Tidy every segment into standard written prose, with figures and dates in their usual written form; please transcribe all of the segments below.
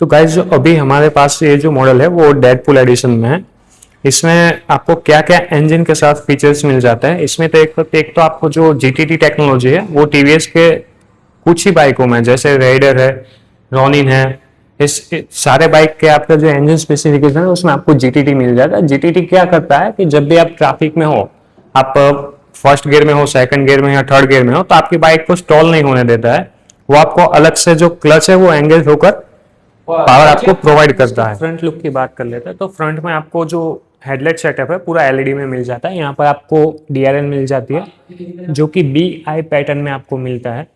तो गाइस जो अभी हमारे पास ये जो मॉडल है वो डेडपूल एडिशन में है। इसमें आपको क्या क्या इंजन के साथ फीचर्स मिल जाता है। इसमें तो एक तो आपको जो जीटीटी टेक्नोलॉजी है वो टीवीएस के कुछ ही बाइकों में, जैसे रेडर है, रॉनिन है, इस सारे बाइक के आपका जो इंजन स्पेसिफिकेशन है उसमें आपको जीटीटी मिल जाता है। जीटीटी क्या करता है कि जब भी आप ट्रैफिक में हो, आप फर्स्ट गियर में हो, सेकंड गियर में या थर्ड गियर में हो, तो आपकी बाइक को स्टॉल नहीं होने देता है। वो आपको अलग से जो क्लच है वो एंगेज होकर पावर आपको प्रोवाइड करता है। फ्रंट लुक की बात कर लेते हैं तो फ्रंट में आपको जो हेडलाइट सेटअप है पूरा एलईडी में मिल जाता है। यहाँ पर आपको डीआरएल मिल जाती है जो कि बीआई पैटर्न में आपको मिलता है।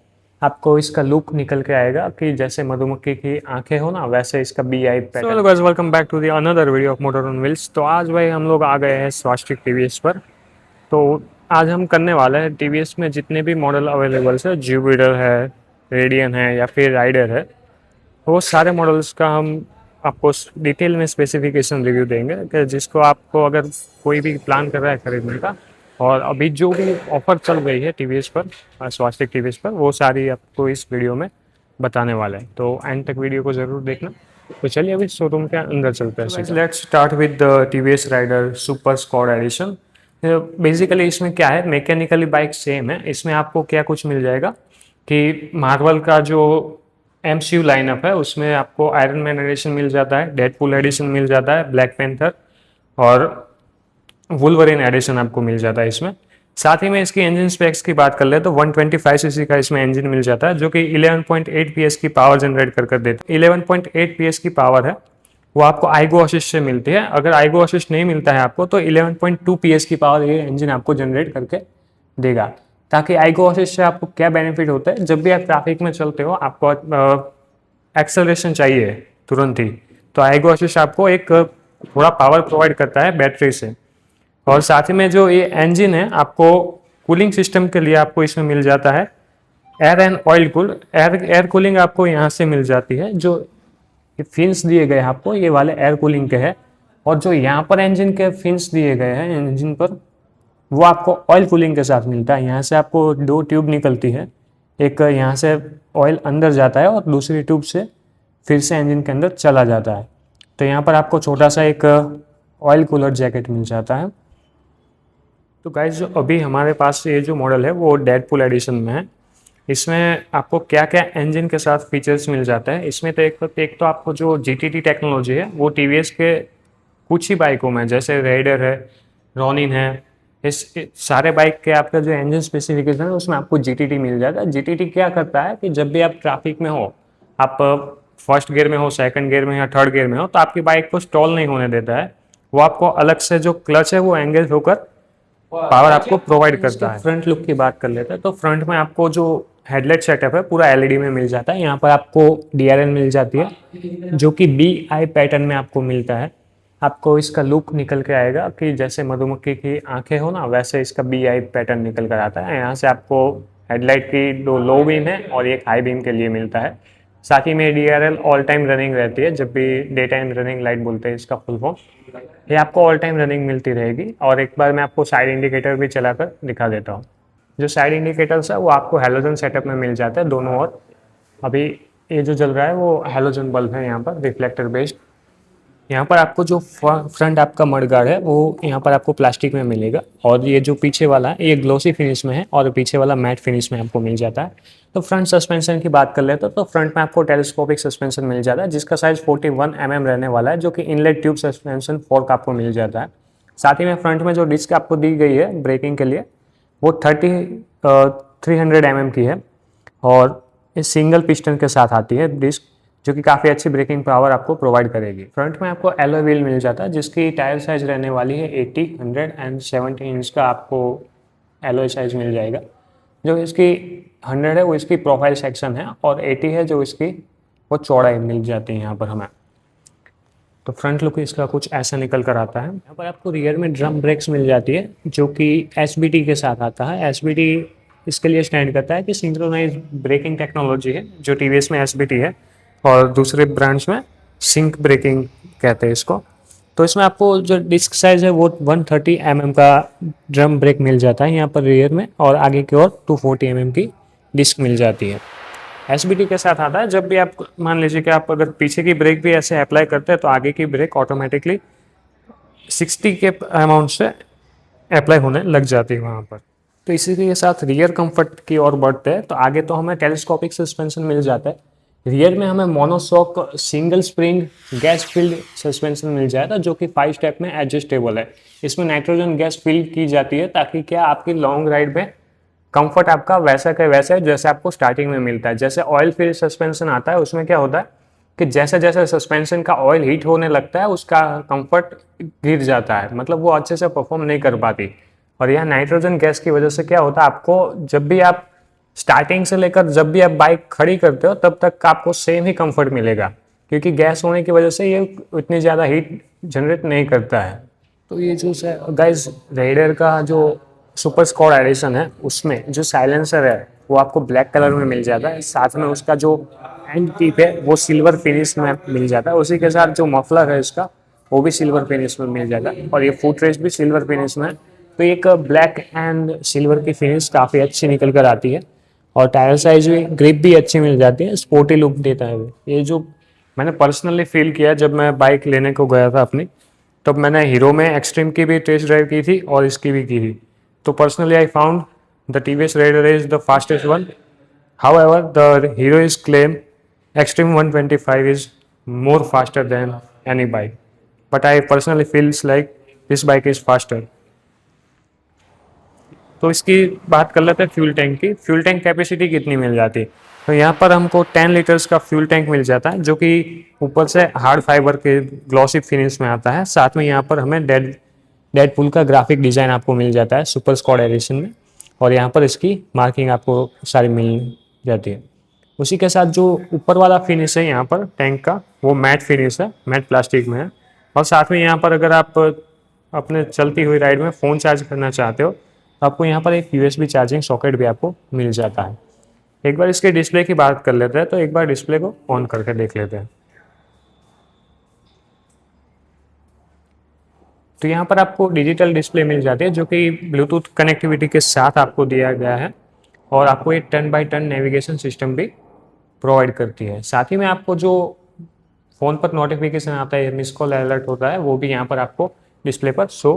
आपको इसका लुक निकल के आएगा कि जैसे मधुमक्खी की आंखें हो ना, वैसे इसका BI pattern. Hello guys, welcome back to the another video of motor on wheels. तो आज भाई हम लोग आ गए हैं स्वास्तिक टीवीएस पर। तो आज हम करने वाले हैं टीवीएस में जितने भी मॉडल अवेलेबल है, जुपिटर है, रेडियन है या फिर राइडर है, वो सारे मॉडल्स का हम आपको डिटेल में स्पेसिफिकेशन रिव्यू देंगे कि जिसको आपको अगर कोई भी प्लान कर रहा है खरीदने का, और अभी जो भी ऑफर चल रही है टीवीएस पर, स्वास्तिक टीवीएस पर, वो सारी आपको इस वीडियो में बताने वाले हैं। तो एंड तक वीडियो को ज़रूर देखना। तो चलिए अभी शोरूम के अंदर चलते हैं। Let's start with the TVS raider super squad edition. Basically इसमें क्या है, मैकेनिकली बाइक सेम है। इसमें आपको क्या कुछ मिल जाएगा कि मार्वल का जो एमसीयू लाइनअप है उसमें आपको आयरन मैन एडिशन मिल जाता है, डेडपूल एडिशन मिल जाता है, ब्लैक पैंथर और वुल्वरिन एडिशन आपको मिल जाता है इसमें। साथ ही में इसकी इंजन स्पेक्स की बात कर ले तो 125 सीसी का इसमें इंजन मिल जाता है जो कि 11.8 पीएस की पावर जनरेट कर देता है। 11.8 पीएस की पावर है वो आपको आईगो असिस्ट से मिलती है। अगर आईगो असिस्ट नहीं मिलता है आपको तो 11.2 पीएस की पावर ये इंजन आपको जनरेट करके देगा। ताकि आईगो असिस्ट से आपको क्या बेनिफिट होता है, जब भी आप ट्रैफिक में चलते हो आपको एक्सेलरेशन चाहिए तुरंत ही, तो आईगो असिस्ट आपको एक थोड़ा पावर प्रोवाइड करता है बैटरी से। और साथ ही में जो ये इंजन है आपको कूलिंग सिस्टम के लिए आपको इसमें मिल जाता है air and oil cool air cooling आपको यहाँ से मिल जाती है। जो फिन्स दिए गए हैं आपको ये वाले एयर कूलिंग के हैं, और जो यहाँ पर इंजन के फिन्स दिए गए हैं इंजन पर वो आपको ऑयल कूलिंग के साथ मिलता है। यहाँ से आपको दो ट्यूब निकलती है, एक यहाँ से ऑयल अंदर जाता है और दूसरी ट्यूब से फिर से इंजन के अंदर चला जाता है। तो यहाँ पर आपको छोटा सा एक ऑयल कूलर जैकेट मिल जाता है। तो गाइस जो अभी हमारे पास ये जो मॉडल है वो डेडपूल एडिशन में है। इसमें आपको क्या क्या इंजन के साथ फीचर्स मिल जाता है। इसमें तो एक तो आपको जो जीटीटी टेक्नोलॉजी है वो टीवीएस के कुछ ही बाइकों में, जैसे रेडर है, रॉनिन है, इस सारे बाइक के आपका जो इंजन स्पेसिफिकेशन है उसमें आपको जीटीटी मिल जाता है। जीटीटी क्या करता है कि जब भी आप ट्रैफिक में हो, आप फर्स्ट गियर में हो, सेकंड गियर में या थर्ड गियर में हो, तो आपकी बाइक को स्टॉल नहीं होने देता है। वो आपको अलग से जो क्लच है वो एंगेज होकर पावर आपको प्रोवाइड करता है। फ्रंट लुक की बात कर लेते हैं तो फ्रंट में आपको जो हेडलाइट सेटअप है पूरा एलईडी में मिल जाता है। यहाँ पर आपको डीआरएल मिल जाती है जो कि बीआई पैटर्न में आपको मिलता है। आपको इसका लुक निकल के आएगा कि जैसे मधुमक्खी की आंखें हो ना, वैसे इसका बीआई पैटर्न निकल कर आता है। यहाँ से आपको हेडलाइट की दो लो बीम है और एक हाई बीम के लिए मिलता है। साथ ही में डीआरएल ऑल टाइम रनिंग रहती है, जब भी डे टाइम रनिंग लाइट बोलते हैं इसका फुल फॉर्म, ये आपको ऑल टाइम रनिंग मिलती रहेगी। और एक बार मैं आपको साइड इंडिकेटर भी चलाकर दिखा देता हूँ। जो साइड इंडिकेटर्स है वो आपको हेलोजन सेटअप में मिल जाता है दोनों ओर। अभी ये जो जल रहा है वो हेलोजन बल्ब है यहाँ पर, रिफ्लेक्टर बेस्ड। यहाँ पर आपको जो फ्रंट आपका मडगार्ड है वो यहाँ पर आपको प्लास्टिक में मिलेगा, और ये जो पीछे वाला है ये ग्लोसी फिनिश में है और पीछे वाला मैट फिनिश में आपको मिल जाता है। तो फ्रंट सस्पेंशन की बात कर लेते हैं तो फ्रंट में आपको टेलीस्कोपिक सस्पेंशन मिल जाता है जिसका साइज 41 mm रहने वाला है, जो कि इनलेट ट्यूब सस्पेंशन फोर्क आपको मिल जाता है। साथ ही में फ्रंट में जो डिस्क आपको दी गई है ब्रेकिंग के लिए वो 300 mm की है, और इस सिंगल पिस्टन के साथ आती है डिस्क, जो कि काफ़ी अच्छी ब्रेकिंग पावर आपको प्रोवाइड करेगी। फ्रंट में आपको एलॉय व्हील मिल जाता है जिसकी टायर साइज रहने वाली है 80, 100 एंड 70 इंच का आपको एलॉय साइज मिल जाएगा। जो इसकी 100 है वो इसकी प्रोफाइल सेक्शन है, और 80 है जो इसकी वो चौड़ाई मिल जाती है यहाँ पर हमें। तो फ्रंट लुक इसका कुछ ऐसा निकल कर आता है। यहाँ पर आपको रियर में ड्रम ब्रेक्स मिल जाती है जो कि एसबीटी के साथ आता है। एसबीटी इसके लिए स्टैंड करता है कि सिंक्रोनाइज ब्रेकिंग टेक्नोलॉजी है, जो टीवीएस में एसबीटी है और दूसरे ब्रांड्स में सिंक ब्रेकिंग कहते हैं इसको। तो इसमें आपको जो डिस्क साइज है वो 130 mm का ड्रम ब्रेक मिल जाता है यहाँ पर रियर में, और आगे की ओर 240 mm की डिस्क मिल जाती है। एसबीटी के साथ आता है, जब भी आप मान लीजिए कि आप अगर पीछे की ब्रेक भी ऐसे अप्लाई करते हैं तो आगे की ब्रेक ऑटोमेटिकली 60 के अमाउंट से अप्लाई होने लग जाती है वहाँ पर। तो इसी के साथ रियर कंफर्ट की ओर बढ़ते हैं, तो आगे तो हमें टेलीस्कोपिक सस्पेंशन मिल जाता है। रियर में हमें monoshock single spring gas filled suspension मिल जाएगा, जो कि 5 स्टेप में एडजस्टेबल है। इसमें नाइट्रोजन गैस फिल की जाती है ताकि क्या आपकी लॉन्ग राइड में कंफर्ट आपका वैसा का वैसा है जैसे आपको स्टार्टिंग में मिलता है। जैसे ऑयल फिल्ड सस्पेंशन आता है, उसमें क्या होता है कि जैसे जैसे सस्पेंशन का ऑयल हीट होने लगता है उसका कंफर्ट गिर जाता है, मतलब वो अच्छे से परफॉर्म नहीं कर पाती। और यहाँ नाइट्रोजन गैस की वजह से क्या होता है, आपको जब भी आप स्टार्टिंग से लेकर जब भी आप बाइक खड़ी करते हो तब तक आपको सेम ही कंफर्ट मिलेगा, क्योंकि गैस होने की वजह से ये इतनी ज़्यादा हीट जनरेट नहीं करता है। तो ये जो गाइस राइडर का जो सुपर स्क्वाड एडिशन है उसमें जो साइलेंसर है वो आपको ब्लैक कलर में मिल जाता है, साथ में उसका जो एंड टिप है वो सिल्वर फिनिश में मिल जाता है। उसी के साथ जो मफलर है इसका वो भी सिल्वर फिनिश में मिल जाता है, और ये फुट रेस्ट भी सिल्वर फिनिश में है। तो एक ब्लैक एंड सिल्वर की फिनिश काफ़ी अच्छी निकल कर आती है, और टायर साइज भी ग्रिप भी अच्छी मिल जाती है, स्पोर्टी लुक देता है ये जो मैंने पर्सनली फील किया जब मैं बाइक लेने को गया था अपनी। तब मैंने हीरो में एक्सट्रीम की भी टेस्ट ड्राइव की थी और इसकी भी की थी। तो personally I found the TVS Raider is the fastest one. However the Hero is claim Xtreme 125 is more faster than any bike, but I personally feels like this bike is faster. तो इसकी बात कर लेते हैं fuel tank की। Fuel tank capacity कितनी मिल जाती है, तो यहाँ पर हमको 10 लीटर्स का फ्यूल टैंक मिल जाता है, जो कि ऊपर से हार्ड फाइबर के ग्लॉसी फिनिश में आता है। साथ में यहाँ पर हमें डेडपूल का ग्राफिक डिज़ाइन आपको मिल जाता है सुपर स्क्वाड एडिशन में, और यहाँ पर इसकी मार्किंग आपको सारी मिल जाती है। उसी के साथ जो ऊपर वाला फिनिश है यहाँ पर टैंक का वो मैट फिनिश है, मैट प्लास्टिक में है। और साथ में यहाँ पर अगर आप अपने चलती हुई राइड में फ़ोन चार्ज करना चाहते हो तो आपको यहाँ पर एक यूएसबी चार्जिंग सॉकेट भी आपको मिल जाता है। एक बार इसके डिस्प्ले की बात कर लेते हैं, तो एक बार डिस्प्ले को ऑन करके देख लेते हैं। तो यहाँ पर आपको डिजिटल डिस्प्ले मिल जाती है, जो कि ब्लूटूथ कनेक्टिविटी के साथ आपको दिया गया है, और आपको एक turn by turn navigation system भी प्रोवाइड करती है। साथ ही में आपको जो फ़ोन पर नोटिफिकेशन आता है, मिस कॉल अलर्ट होता है, वो भी यहाँ पर आपको डिस्प्ले पर शो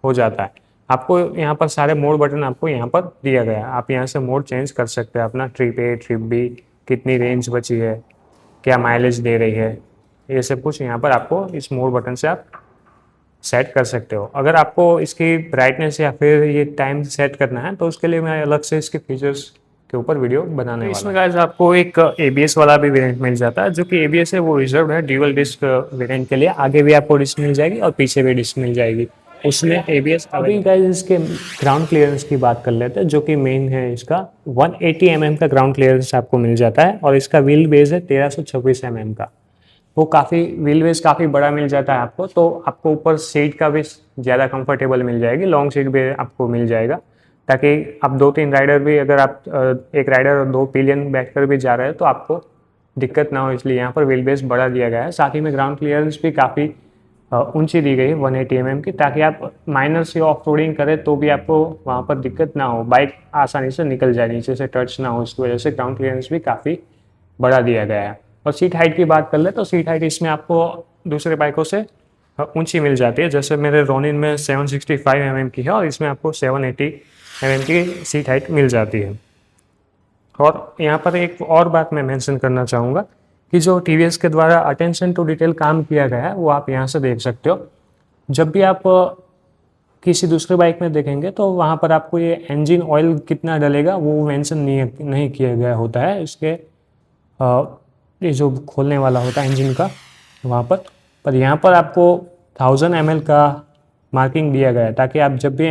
हो जाता है। आपको यहाँ पर सारे मोड बटन आपको यहाँ पर दिया गया है, आप यहाँ से मोड चेंज कर सकते हैं अपना, ट्रिप ए ट्रिप बी, कितनी रेंज बची है, क्या माइलेज दे रही है, ये सब कुछ यहाँ पर आपको इस मोड बटन से आप सेट कर सकते हो। अगर आपको इसकी ब्राइटनेस या फिर ये टाइम सेट करना है तो उसके लिए मैं अलग से इसके फीचर्स के ऊपर वीडियो बनाने वाला। इसमें गाइस आपको एक ABS वाला भी वेरिएंट मिल जाता है, जो कि ABS है वो रिजर्व है ड्यूअल डिस्क वेरिएंट के लिए। आगे भी आपको डिस्क मिल जाएगी और पीछे भी डिस्क मिल जाएगी, उसमें ABS। अभी गाइस इसके ग्राउंड क्लियरेंस की बात कर लेते हैं, जो कि मेन है इसका 180 mm का ग्राउंड क्लियरेंस आपको मिल जाता है, और इसका व्हील बेस है 1326 mm का। वो काफ़ी व्हील बेस काफ़ी बड़ा मिल जाता है आपको, तो आपको ऊपर सीट का भी ज़्यादा कंफर्टेबल मिल जाएगी, लॉन्ग सीट भी आपको मिल जाएगा, ताकि आप 2-3 राइडर भी, अगर आप एक राइडर और 2 पिलियन बैठकर भी जा रहे हैं तो आपको दिक्कत ना हो, इसलिए यहाँ पर व्हील बेस बड़ा दिया गया है। साथ ही में ग्राउंड क्लियरेंस भी काफ़ी ऊंची दी गई है 180 mm की, ताकि आप माइनर से ऑफ रोडिंग करें तो भी आपको वहाँ पर दिक्कत ना हो, बाइक आसानी से निकल जाए, नीचे से टच ना हो, इसकी वजह से ग्राउंड क्लियरेंस भी काफ़ी बड़ा दिया गया है। और सीट हाइट की बात कर ले तो सीट हाइट इसमें आपको दूसरे बाइकों से ऊंची मिल जाती है। जैसे मेरे रोनिन में 765 mm की है, और इसमें आपको 780 mm की सीट हाइट मिल जाती है। और यहाँ पर एक और बात मैं मेंशन करना चाहूँगा कि जो TVS के द्वारा अटेंशन टू डिटेल काम किया गया है वो आप यहाँ से देख सकते हो। जब भी आप किसी दूसरे बाइक में देखेंगे तो वहाँ पर आपको ये इंजन ऑयल कितना डलेगा वो मेंशन नहीं किया गया होता है, इसके ये जो खोलने वाला होता है इंजन का वहाँ पर यहाँ पर आपको 1000 ml का मार्किंग दिया गया है, ताकि आप जब भी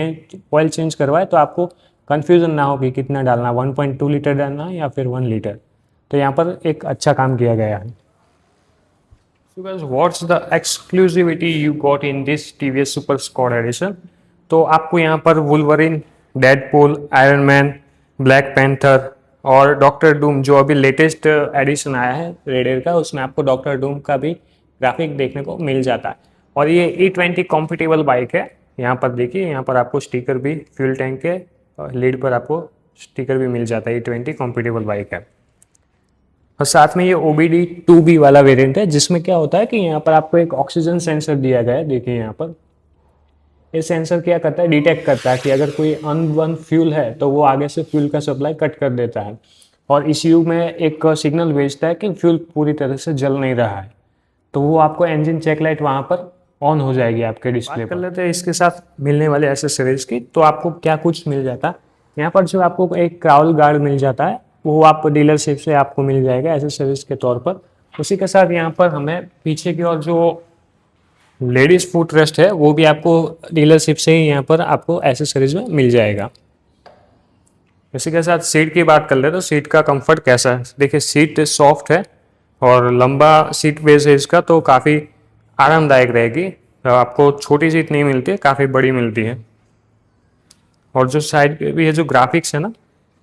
ऑयल चेंज करवाए तो आपको कन्फ्यूज़न ना हो कि कितना डालना, 1.2 लीटर डालना या फिर 1 लीटर। तो यहाँ पर एक अच्छा काम किया गया है। So guys, what's the exclusivity you got in this TVS Super Squad Edition? तो आपको यहाँ पर Wolverine, Deadpool, iron man, black panther और डॉक्टर डूम, जो अभी लेटेस्ट एडिशन आया है रेडर का, उसमें आपको डॉक्टर डूम का भी ग्राफिक देखने को मिल जाता है। और ये E20 कॉम्पिटेबल बाइक है। यहाँ पर देखिए, यहाँ पर आपको स्टिकर भी फ्यूल टैंक के लीड पर आपको स्टिकर भी मिल जाता है। E20 कॉम्पिटेबल बाइक है। और साथ में ये OBD2B वाला वेरिएंट है, जिसमें क्या होता है कि यहाँ पर आपको एक ऑक्सीजन सेंसर दिया गया है। देखिए यहाँ पर ये सेंसर क्या करता है, डिटेक्ट करता है कि अगर कोई अनबर्न फ्यूल है तो वो आगे से फ्यूल का सप्लाई कट कर देता है और ECU में एक सिग्नल भेजता है कि फ्यूल पूरी तरह से जल नहीं रहा है, तो वो आपको इंजन चेक लाइट वहाँ पर ऑन हो जाएगी आपके डिस्प्ले पर। कर लेते हैं इसके साथ मिलने वाले एसेसरीज की, तो आपको क्या कुछ मिल जाता है यहाँ पर। जो आपको एक क्राउल गार्ड मिल जाता है, वो आपको डीलरशिप से आपको मिल जाएगा एसेसरीज के तौर पर। उसी के साथ यहाँ पर हमें पीछे की ओर जो लेडीज फुट रेस्ट है वो भी आपको डीलरशिप से ही यहाँ पर आपको एसेसरीज में मिल जाएगा। इसी के साथ सीट की बात कर ले तो सीट का कंफर्ट कैसा है। देखिए सीट सॉफ्ट है और लंबा सीट बेस है इसका, तो काफ़ी आरामदायक रहेगी। तो आपको छोटी सीट नहीं मिलती है, काफ़ी बड़ी मिलती है। और जो साइड पे भी है जो ग्राफिक्स है ना,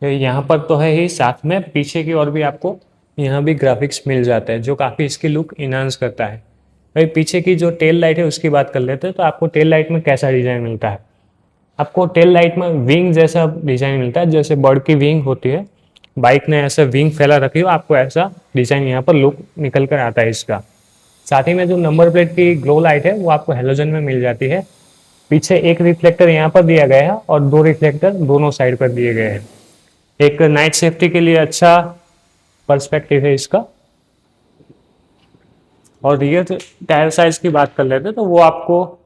यहाँ पर तो है ही, साथ में पीछे की ओर भी आपको यहाँ भी ग्राफिक्स मिल जाते हैं जो काफ़ी इसकी लुक इनहांस करता है। भाई पीछे की जो टेल लाइट है उसकी बात कर लेते हैं, तो आपको टेल लाइट में कैसा डिज़ाइन मिलता है। आपको टेल लाइट में विंग जैसा डिज़ाइन मिलता है, जैसे बर्ड की विंग होती है, बाइक ने ऐसा विंग फैला रखी हो, आपको ऐसा डिज़ाइन यहाँ पर लुक निकल कर आता है इसका। साथ ही में जो नंबर प्लेट की ग्लो लाइट है वो आपको हेलोजन में मिल जाती है। पीछे एक रिफ्लेक्टर यहाँ पर दिया गया है और 2 रिफ्लेक्टर दोनों साइड पर दिए गए हैं। एक नाइट सेफ्टी के लिए अच्छा पर्सपेक्टिव है इसका। और रियर टायर साइज की बात कर लेते हैं तो वो आपको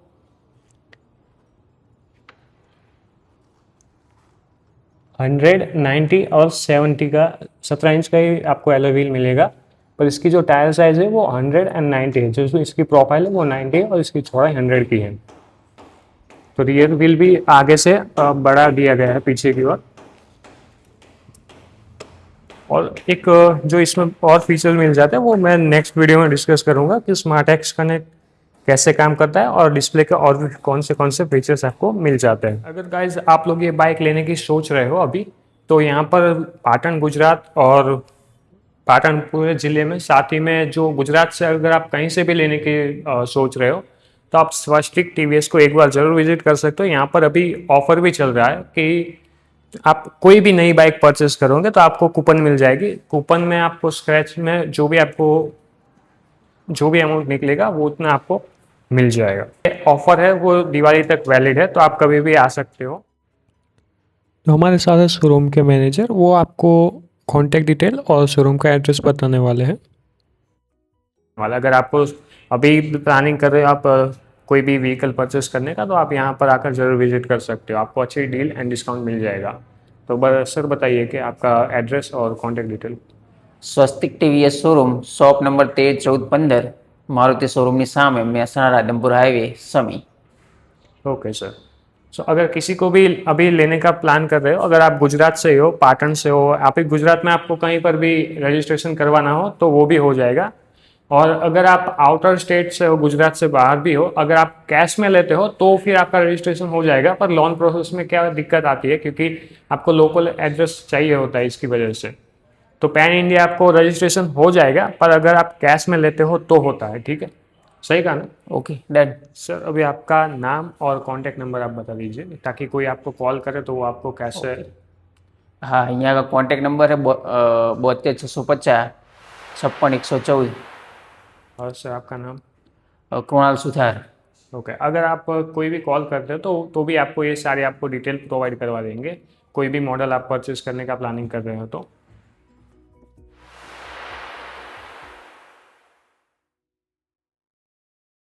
190 और 70 का 17 इंच का ही आपको एलॉय व्हील मिलेगा, पर इसकी जो टायर साइज है वो 190 है। जो इसकी प्रोफाइल है वो 90 है और इसकी चौड़ाई 100 की है। तो रियर व्हील भी आगे से बड़ा दिया गया है पीछे की ओर। और एक जो इसमें और फीचर मिल जाते हैं वो मैं नेक्स्ट वीडियो में डिस्कस करूंगा कि स्मार्ट एक्स कनेक्ट कैसे काम करता है और डिस्प्ले के और भी कौन से फीचर्स आपको मिल जाते हैं। अगर गाइज आप लोग ये बाइक लेने की सोच रहे हो अभी, तो यहाँ पर पाटन गुजरात और पाटन पूरे ज़िले में, साथ ही में जो गुजरात से अगर आप कहीं से भी लेने की सोच रहे हो तो आप स्वस्तिक TVS को एक बार ज़रूर विजिट कर सकते हो। यहाँ पर अभी ऑफर भी चल रहा है कि आप कोई भी नई बाइक परचेस करोगे तो आपको कूपन मिल जाएगी। कूपन में आपको स्क्रैच में जो भी अमाउंट निकलेगा वो उतना आपको मिल जाएगा। ऑफर है वो दिवाली तक वैलिड है, तो आप कभी भी आ सकते हो। तो हमारे साथ है शोरूम के मैनेजर, वो आपको कॉन्टैक्ट डिटेल और शोरूम का एड्रेस बताने वाले हैं। अगर आपको अभी प्लानिंग कर रहे हो आप कोई भी व्हीकल परचेस करने का, तो आप यहाँ पर आकर जरूर विजिट कर सकते हो, आपको अच्छी डील एंड डिस्काउंट मिल जाएगा। तो सर बताइए कि आपका एड्रेस और contact detail. Swastik TVS showroom shop number 13-14-15 Maruti શોરૂમની સામે Mehsana Radhanpur highway Sami. Okay sir. So अगर किसी को भी अभी लेने का प्लान कर रहे हो, अगर आप गुजरात से हो, पाटन से हो, आप गुजरात में आपको कहीं पर भी रजिस्ट्रेशन करवाना हो तो वो भी हो जाएगा। और अगर आप आउटर स्टेट से हो, गुजरात से बाहर भी हो, अगर आप कैश में लेते हो तो फिर आपका रजिस्ट्रेशन हो जाएगा। पर लोन प्रोसेस में क्या दिक्कत आती है, क्योंकि आपको लोकल एड्रेस चाहिए होता है, इसकी वजह से। तो पैन इंडिया आपको रजिस्ट्रेशन हो जाएगा, पर अगर आप कैश में लेते हो तो होता है। ठीक है, सही कहा ना? Okay done. सर अभी आपका नाम और कॉन्टैक्ट नंबर आप बता दीजिए, ताकि कोई आपको कॉल करे तो वो आपको कैसे। हाँ, અહીંયા का कॉन्टेक्ट नंबर है 72-650-56-114। और सर आपका नाम? કૃણાલ સુથાર। ओके, अगर आप कोई भी कॉल करते हो तो भी आपको ये सारे आपको डिटेल प्रोवाइड करवा देंगे, कोई भी मॉडल आप परचेज करने का प्लानिंग कर रहे हो तो।